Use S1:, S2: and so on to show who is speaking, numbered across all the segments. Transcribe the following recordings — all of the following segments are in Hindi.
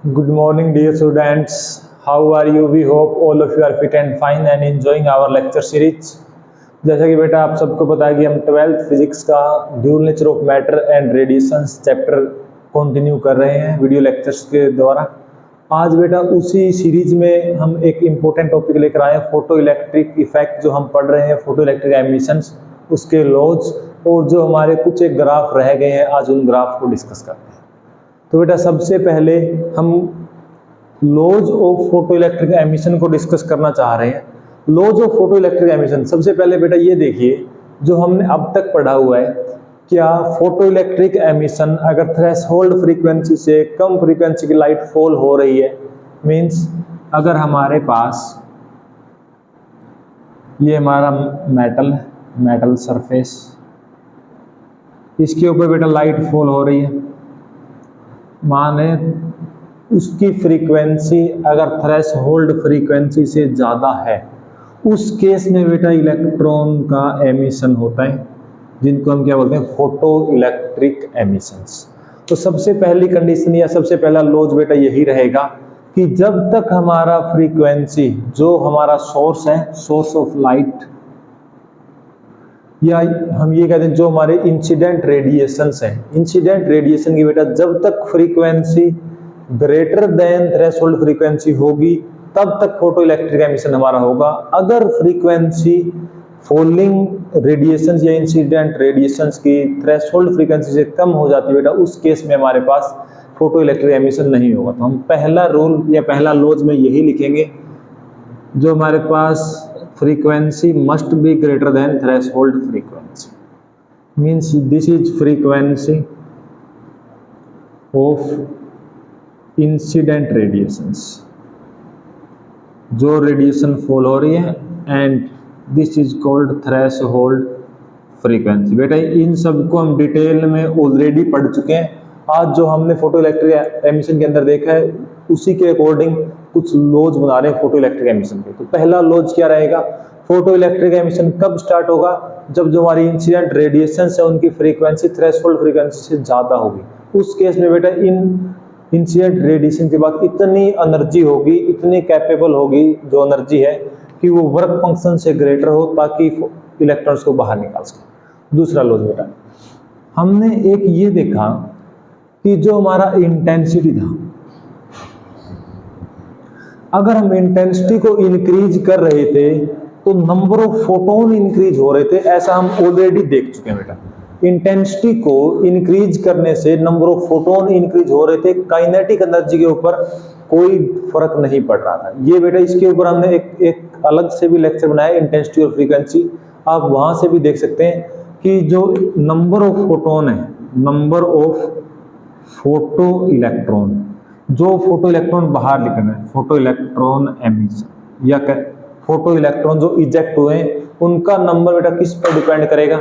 S1: Good morning, dear students. How are you? We hope all of you are fit and fine and enjoying our lecture series. जैसा कि बेटा आप सबको पता है कि हम 12th फिजिक्स का dual nature of matter and radiations chapter continue कर रहे हैं वीडियो लेक्चर्स के द्वारा। आज बेटा उसी सीरीज में हम एक इम्पोर्टेंट टॉपिक लेकर आए हैं, फोटो इलेक्ट्रिक इफेक्ट जो हम पढ़ रहे हैं, फोटो इलेक्ट्रिक एमिशंस, उसके लॉज और जो हमारे कुछ एक ग्राफ रह गए हैं, आज उन ग्राफ को डिस्कस करते हैं। तो बेटा सबसे पहले हम laws of photo electric emission को डिस्कस करना चाह रहे हैं। Laws of photo electric emission, सबसे पहले बेटा ये देखिए जो हमने अब तक पढ़ा हुआ है, क्या फोटो इलेक्ट्रिक एमिशन अगर थ्रेशोल्ड फ्रीक्वेंसी से कम फ्रीक्वेंसी की लाइट फॉल हो रही है, मींस अगर हमारे पास ये हमारा मेटल सरफेस, इसके ऊपर बेटा लाइट फॉल हो रही है, माने उसकी फ्रीक्वेंसी अगर थ्रेशोल्ड फ्रीक्वेंसी से ज़्यादा है, उस केस में बेटा इलेक्ट्रॉन का एमिशन होता है, जिनको हम क्या बोलते हैं, फोटो इलेक्ट्रिक एमिशंस। तो सबसे पहली कंडीशन या सबसे पहला लॉज बेटा यही रहेगा कि जब तक हमारा फ्रीक्वेंसी, जो हमारा सोर्स है, सोर्स ऑफ लाइट, या हम ये कहते हैं जो हमारे इंसिडेंट रेडिएशंस हैं, इंसिडेंट रेडिएशन की बेटा जब तक frequency greater than threshold frequency होगी, तब तक फोटो इलेक्ट्रिक एमिशन हमारा होगा। अगर फ्रीक्वेंसी फॉलिंग रेडिएशंस या इंसिडेंट रेडिएशंस की थ्रेशोल्ड फ्रीक्वेंसी से कम हो जाती है बेटा, उस केस में हमारे पास फोटो इलेक्ट्रिक एमिशन नहीं होगा। तो हम पहला रूल या पहला लॉज में यही लिखेंगे, जो हमारे पास frequency must be greater than threshold frequency, means this is frequency of incident radiations, जो रेडिएशन फॉल हो रही है, and this is called threshold frequency. बेटा इन सब को हम डिटेल में ऑलरेडी पढ़ चुके हैं। आज जो हमने फोटो इलेक्ट्रिक एमिशन के अंदर देखा है, उसी के अकॉर्डिंग कुछ लॉज बना रहे हैं फोटो इलेक्ट्रिक एमिशन के। तो पहला लॉज क्या रहेगा, फोटो इलेक्ट्रिक एमिशन कब स्टार्ट होगा, जब जो हमारी इंसिडेंट रेडिएशन है उनकी फ्रीक्वेंसी थ्रेशोल्ड फ्रीक्वेंसी से ज्यादा होगी। उस केस में बेटा इन इंसिडेंट रेडिएशन के बाद इतनी एनर्जी होगी, इतनी कैपेबल होगी जो एनर्जी है, कि वो वर्क फंक्शन से ग्रेटर हो, ताकि इलेक्ट्रॉन्स को बाहर निकाल सके। दूसरा लॉज बेटा हमने एक ये देखा कि जो हमारा इंटेंसिटी था, अगर हम इंटेंसिटी को इंक्रीज कर रहे थे तो नंबर ऑफ फोटोन इंक्रीज हो रहे थे, ऐसा हम ऑलरेडी देख चुके हैं बेटा। इंटेंसिटी को इंक्रीज करने से नंबर ऑफ फोटोन इंक्रीज हो रहे थे, काइनेटिक एनर्जी के ऊपर कोई फर्क नहीं पड़ रहा था। ये बेटा इसके ऊपर हमने एक अलग से भी लेक्चर बनाया, इंटेंसिटी और फ्रीक्वेंसी, आप वहां से भी देख सकते हैं कि जो नंबर ऑफ फोटोन है, नंबर ऑफ फोटो इलेक्ट्रॉन, जो फोटो इलेक्ट्रॉन बाहर निकल रहे हैं, फोटो इलेक्ट्रॉन एमिशन, या फोटो इलेक्ट्रॉन जो इजेक्ट हुए हैं, उनका नंबर बेटा किस पर डिपेंड करेगा,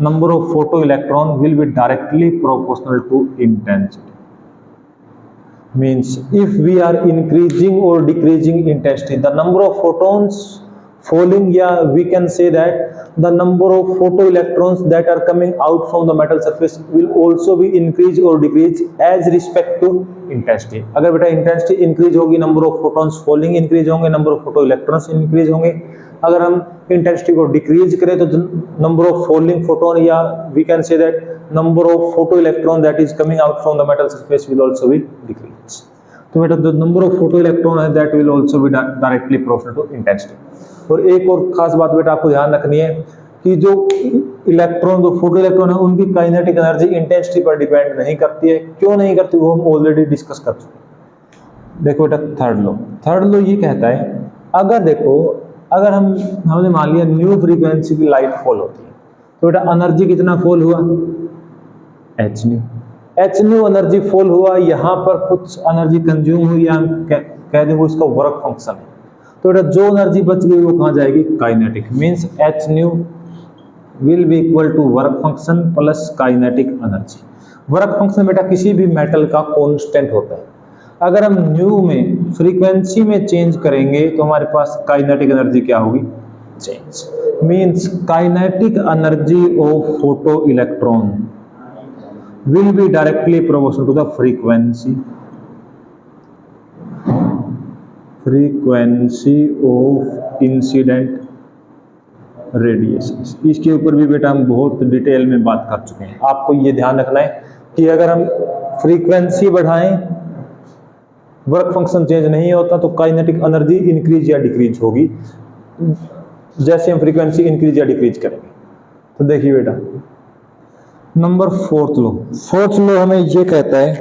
S1: number of photo electron will be directly proportional to intensity. Means if we are increasing और decreasing intensity, the number of photons falling, yeah, we can say that the number of photoelectrons that are coming out from the metal surface will also be increase or decrease as respect to intensity। अगर बेटा इंटेंसिटी इंक्रीज होगी, number of photons falling increase होंगे, number of photo electrons increase होंगे। अगर हम इंटेंसिटी को डिक्रीज करें तो नंबर ऑफ फॉलिंग फोटोन, या we can say that number of photo electron that is coming out from the metal surface will also be decrease. तो बेटा the number of photo electron है that will also be directly proportional to intensity. और एक और खास बात बेटा आपको ध्यान रखनी है कि जो इलेक्ट्रॉन, जो फोटो इलेक्ट्रॉन है, उनकी काइनेटिक एनर्जी इंटेंसिटी पर डिपेंड नहीं करती है। क्यों नहीं करती, वो हम ऑलरेडी डिस्कस कर चुके हैं। देखो बेटा थर्ड लो ये कहता है, अगर देखो अगर हमने मान लिया न्यू फ्रीक्वेंसी की लाइट फॉल होती है, तो बेटा एनर्जी कितना फॉल हुआ, एच न्यू एनर्जी फॉल हुआ। यहाँ पर कुछ एनर्जी कंज्यूम हुई, या हम कह दें वो इसका वर्क फंक्शन है। तो बेटा जो एनर्जी बच गई वो कहाँ जाएगी, kinetic. Means h nu will be equal to work function plus kinetic energy. Work function बेटा किसी भी मेटल का कांस्टेंट होता है। अगर हम न्यू में फ्रीक्वेंसी में चेंज करेंगे तो हमारे पास काइनेटिक एनर्जी क्या होगी, change. Means kinetic energy of photo electron will be directly proportional to the frequency frequency of incident radiation. इसके ऊपर भी बेटा हम बहुत डिटेल में बात कर चुके हैं। आपको ये ध्यान रखना है कि अगर हम फ्रीक्वेंसी बढ़ाएं, वर्क फंक्शन चेंज नहीं होता तो काइनेटिक एनर्जी इंक्रीज या डिक्रीज होगी जैसे हम फ्रीक्वेंसी इंक्रीज या डिक्रीज करेंगे। तो देखिए बेटा, नंबर फोर्थ लॉ हमें ये कहता है,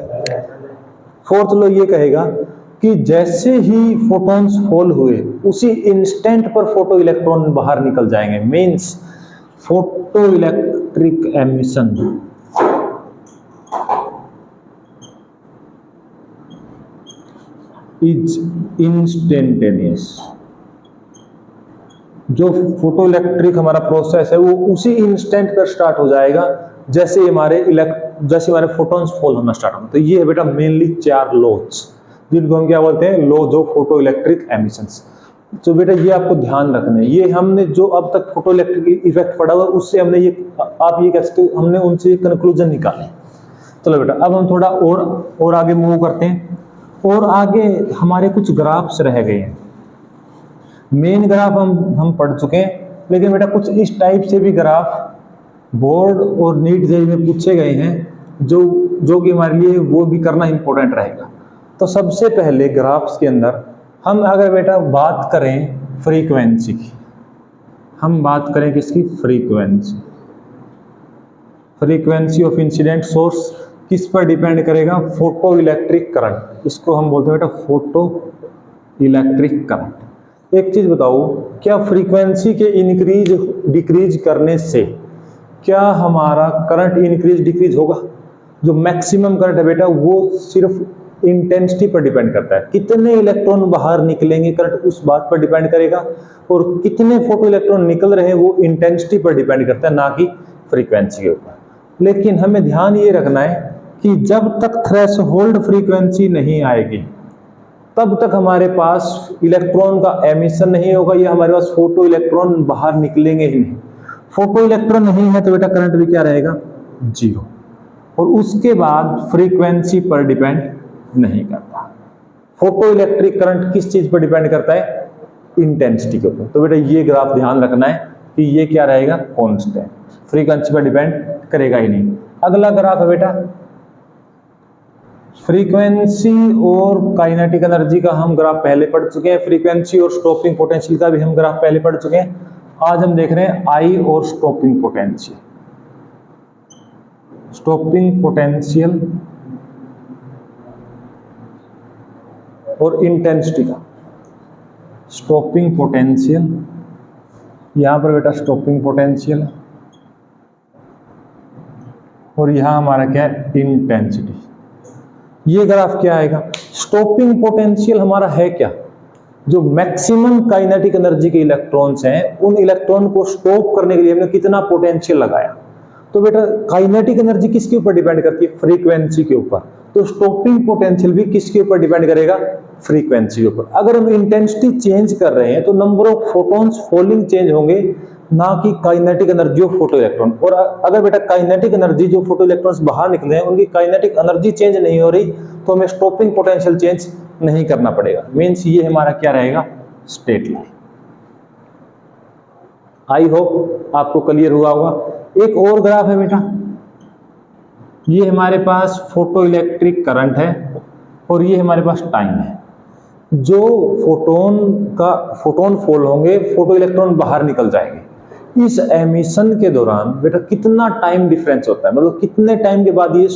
S1: फोर्थ लॉ ये कहेगा कि जैसे ही फोटॉन्स फॉल हुए उसी इंस्टेंट पर फोटो इलेक्ट्रॉन बाहर निकल जाएंगे। Means photo electric emission is instantaneous. जो फोटो इलेक्ट्रिक हमारा प्रोसेस है वो उसी इंस्टेंट पर स्टार्ट हो जाएगा जैसे हमारे फोटॉन्स फॉल होना स्टार्ट होना। तो ये है बेटा मेनली 4 लॉज जिनको हम क्या बोलते हैं, laws of photo electric emissions. तो बेटा ये आपको ध्यान रखना है, ये हमने जो अब तक फोटो इलेक्ट्रिक इफेक्ट पढ़ा हुआ उससे हमने ये, आप ये कह सकते हो हमने उनसे कंक्लूजन निकाले। चलो बेटा अब हम थोड़ा और आगे मूव करते हैं। और आगे हमारे कुछ ग्राफ्स रह गए हैं। मेन ग्राफ हम पढ़ चुके हैं, लेकिन बेटा कुछ इस टाइप से भी ग्राफ बोर्ड और नीट जेईई में पूछे गए हैं जो कि हमारे लिए वो भी करना इंपॉर्टेंट रहेगा। तो सबसे पहले ग्राफ्स के अंदर हम अगर बेटा बात करें फ्रीक्वेंसी की, हम बात करें किसकी, फ्रीक्वेंसी ऑफ इंसिडेंट सोर्स किस पर डिपेंड करेगा, फोटो इलेक्ट्रिक करंट। इसको हम बोलते हैं बेटा फोटो इलेक्ट्रिक करंट। एक चीज बताओ, क्या फ्रीक्वेंसी के इंक्रीज डिक्रीज करने से क्या हमारा करंट इंक्रीज डिक्रीज होगा? जो मैक्सिमम करंट है बेटा वो सिर्फ इंटेंसिटी पर डिपेंड करता है, कितने इलेक्ट्रॉन बाहर निकलेंगे करंट उस बात पर डिपेंड करेगा, और कितने फोटो इलेक्ट्रॉन निकल रहे हैं वो इंटेंसिटी पर डिपेंड करता है, ना कि फ्रीक्वेंसी के ऊपर। लेकिन हमें ध्यान ये रखना है कि जब तक थ्रेशोल्ड फ्रीक्वेंसी नहीं आएगी तब तक हमारे पास इलेक्ट्रॉन का एमिशन नहीं होगा या हमारे पास फोटो इलेक्ट्रॉन बाहर निकलेंगे ही नहीं। फोटो इलेक्ट्रॉन नहीं है तो बेटा करंट भी क्या रहेगा, 0। और उसके बाद फ्रीक्वेंसी पर डिपेंड नहीं करता। फोटो इलेक्ट्रिक करंट किस चीज पर डिपेंड करता है, इंटेंसिटी के ऊपर। तो बेटा ये ग्राफ ध्यान रखना है कि ये क्या रहेगा, कांस्टेंट, फ्रीक्वेंसी पर डिपेंड करेगा ही नहीं। अगला ग्राफ है बेटा फ्रीक्वेंसी और काइनेटिक एनर्जी का, हम ग्राफ पहले पढ़ चुके हैं। फ्रीक्वेंसी और स्टॉपिंग पोटेंशियल का भी हम ग्राफ पहले पढ़ चुके हैं। आज हम देख रहे हैं आई और स्टॉपिंग पोटेंशियल, और इंटेंसिटी का। स्टॉपिंग पोटेंशियल, यहां पर बेटा स्टॉपिंग पोटेंशियल, और यहां हमारा क्या है, इंटेंसिटी। ये ग्राफ क्या आएगा, स्टॉपिंग पोटेंशियल हमारा है क्या, जो मैक्सिमम काइनेटिक एनर्जी के इलेक्ट्रॉन्स हैं उन इलेक्ट्रॉन को स्टॉप करने के लिए हमने कितना पोटेंशियल लगाया। तो बेटा काइनेटिक एनर्जी किसके ऊपर डिपेंड करती है, फ्रीक्वेंसी के ऊपर। तो स्टॉपिंग पोटेंशियल भी किसके ऊपर डिपेंड करेगा, फ्रीक्वेंसी के ऊपर। अगर हम इंटेंसिटी चेंज कर रहे हैं तो number of photons falling change होंगे, ना कि kinetic energy of photo electron. और अगर बेटा काइनेटिक एनर्जी जो फोटो इलेक्ट्रॉन्स बाहर निकले हैं उनकी काइनेटिक एनर्जी चेंज नहीं हो रही तो हमें स्टॉपिंग पोटेंशियल चेंज नहीं करना पड़ेगा। मींस ये हमारा क्या रहेगा, स्ट्रेट लाइन। आई होप आपको क्लियर हुआ होगा। एक और ग्राफ है बेटा, ये हमारे पास फोटो इलेक्ट्रिक करंट है और ये हमारे पास टाइम है। जो फोटोन फॉल होंगे, फोटो इलेक्ट्रॉन बाहर निकल जाएंगे। इस एमिशन के दौरान बेटा कितना टाइम डिफरेंस होता है, मतलब कितने टाइम के बाद ये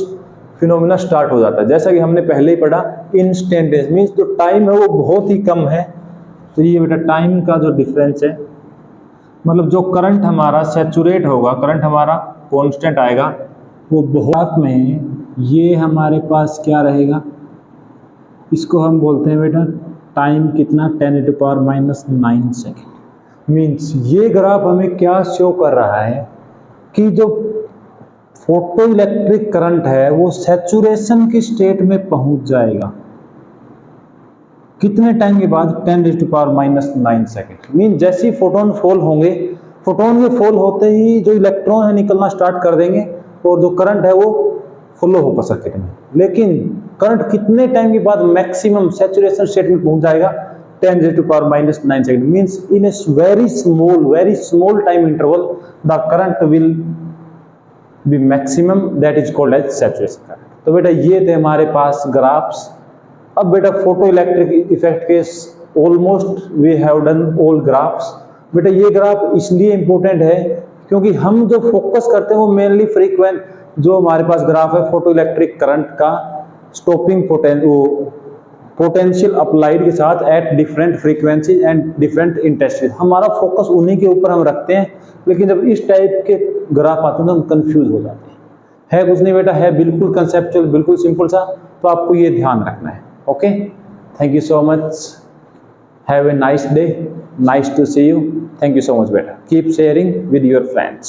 S1: फिनोमिना स्टार्ट हो जाता है। जैसा कि हमने पहले ही पढ़ा, इंस्टेंटेनियस मींस जो टाइम है वो बहुत ही कम है। तो ये बेटा टाइम का जो डिफरेंस है, मतलब जो करंट हमारा सैचुरेट होगा, करंट हमारा कांस्टेंट आएगा, वो बहुत में ये हमारे पास क्या रहेगा, इसको हम बोलते हैं बेटा टाइम कितना, 10⁻⁹ सेकेंड। मीन्स ये ग्राफ हमें क्या शो कर रहा है कि जो फोटो इलेक्ट्रिक करंट है वो सैचुरेशन की स्टेट में पहुंच जाएगा कितने टाइम के बाद, 10⁻⁹ सेकेंड। मीन जैसे ही फोटोन फॉल होंगे, फोटोन के फॉल होते ही जो इलेक्ट्रॉन है निकलना स्टार्ट कर देंगे और जो करंट है वो फ्लो होगा सर्किट में। लेकिन करंट कितने टाइम के बाद मैक्सिमम सैचुरेशन स्टेट में पहुंच जाएगा, 10 raised to power minus 9 second, means in a very small time interval the current will be maximum, that is called as saturation current. तो बेटा ये थे हमारे पास ग्राफ्स। अब बेटा फोटो इलेक्ट्रिक इफेक्ट के almost we have done all graphs. बेटा ये ग्राफ इसलिए इंपॉर्टेंट है क्योंकि हम जो फोकस करते हैं वो मेनली फ्रीक्वेंट, जो हमारे पास ग्राफ है फोटो इलेक्ट्रिक करंट का स्टॉपिंग पोटेंशियल अप्लाइड के साथ at different frequency and different intensity, हमारा फोकस उन्हीं के ऊपर हम रखते हैं। लेकिन जब इस टाइप के ग्राफ आते हैं तो हम कंफ्यूज हो जाते हैं। है कुछ नहीं बेटा, है बिल्कुल कंसेप्चुअल, बिल्कुल सिंपल सा, तो आपको ये ध्यान रखना है। Okay, thank you so much, have a nice day, nice to see you, thank you so much बेटा, keep sharing with your friends.